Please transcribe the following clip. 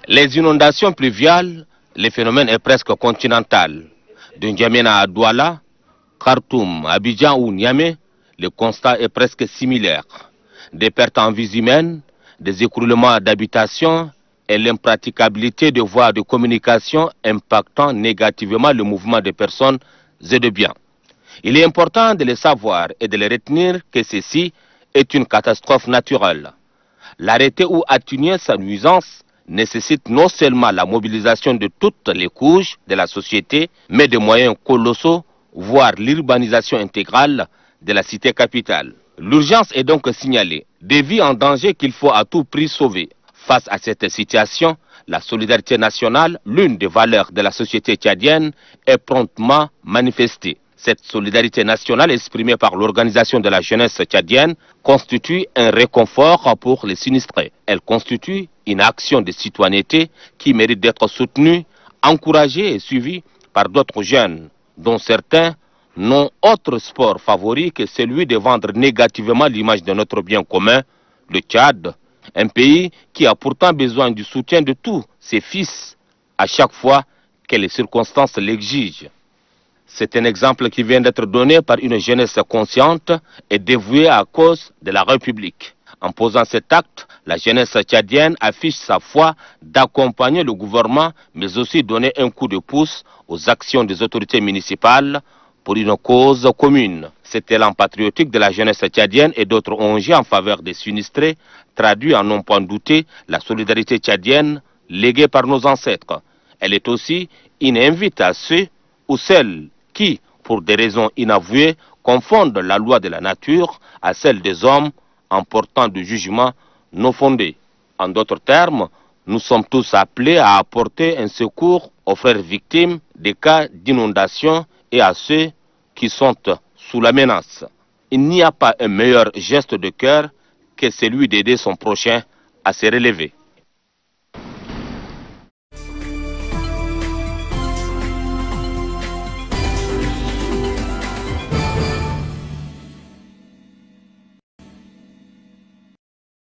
Les inondations pluviales, le phénomène est presque continental. De N'Djamena à Douala, Khartoum, Abidjan ou Niamey, le constat est presque similaire. Des pertes en vies humaines, des écroulements d'habitations et l'impraticabilité de voies de communication impactant négativement le mouvement des personnes et de biens. Il est important de le savoir et de le retenir que ceci est une catastrophe naturelle. L'arrêter ou atténuer sa nuisance nécessite non seulement la mobilisation de toutes les couches de la société, mais de moyens colossaux, voire l'urbanisation intégrale de la cité capitale. L'urgence est donc signalée, des vies en danger qu'il faut à tout prix sauver. Face à cette situation, la solidarité nationale, l'une des valeurs de la société tchadienne, est promptement manifestée. Cette solidarité nationale exprimée par l'organisation de la jeunesse tchadienne constitue un réconfort pour les sinistrés. Elle constitue une action de citoyenneté qui mérite d'être soutenue, encouragée et suivie par d'autres jeunes, dont certains n'ont autre sport favori que celui de vendre négativement l'image de notre bien commun, le Tchad, un pays qui a pourtant besoin du soutien de tous ses fils à chaque fois que les circonstances l'exigent. C'est un exemple qui vient d'être donné par une jeunesse consciente et dévouée à cause de la République. En posant cet acte, la jeunesse tchadienne affiche sa foi d'accompagner le gouvernement, mais aussi donner un coup de pouce aux actions des autorités municipales pour une cause commune. Cet élan patriotique de la jeunesse tchadienne et d'autres ONG en faveur des sinistrés traduit en non point douter la solidarité tchadienne léguée par nos ancêtres. Elle est aussi une invite à ceux ou celles qui, pour des raisons inavouées, confondent la loi de la nature à celle des hommes en portant de jugements non fondés. En d'autres termes, nous sommes tous appelés à apporter un secours aux frères victimes des cas d'inondation et à ceux qui sont sous la menace. Il n'y a pas un meilleur geste de cœur que celui d'aider son prochain à se relever.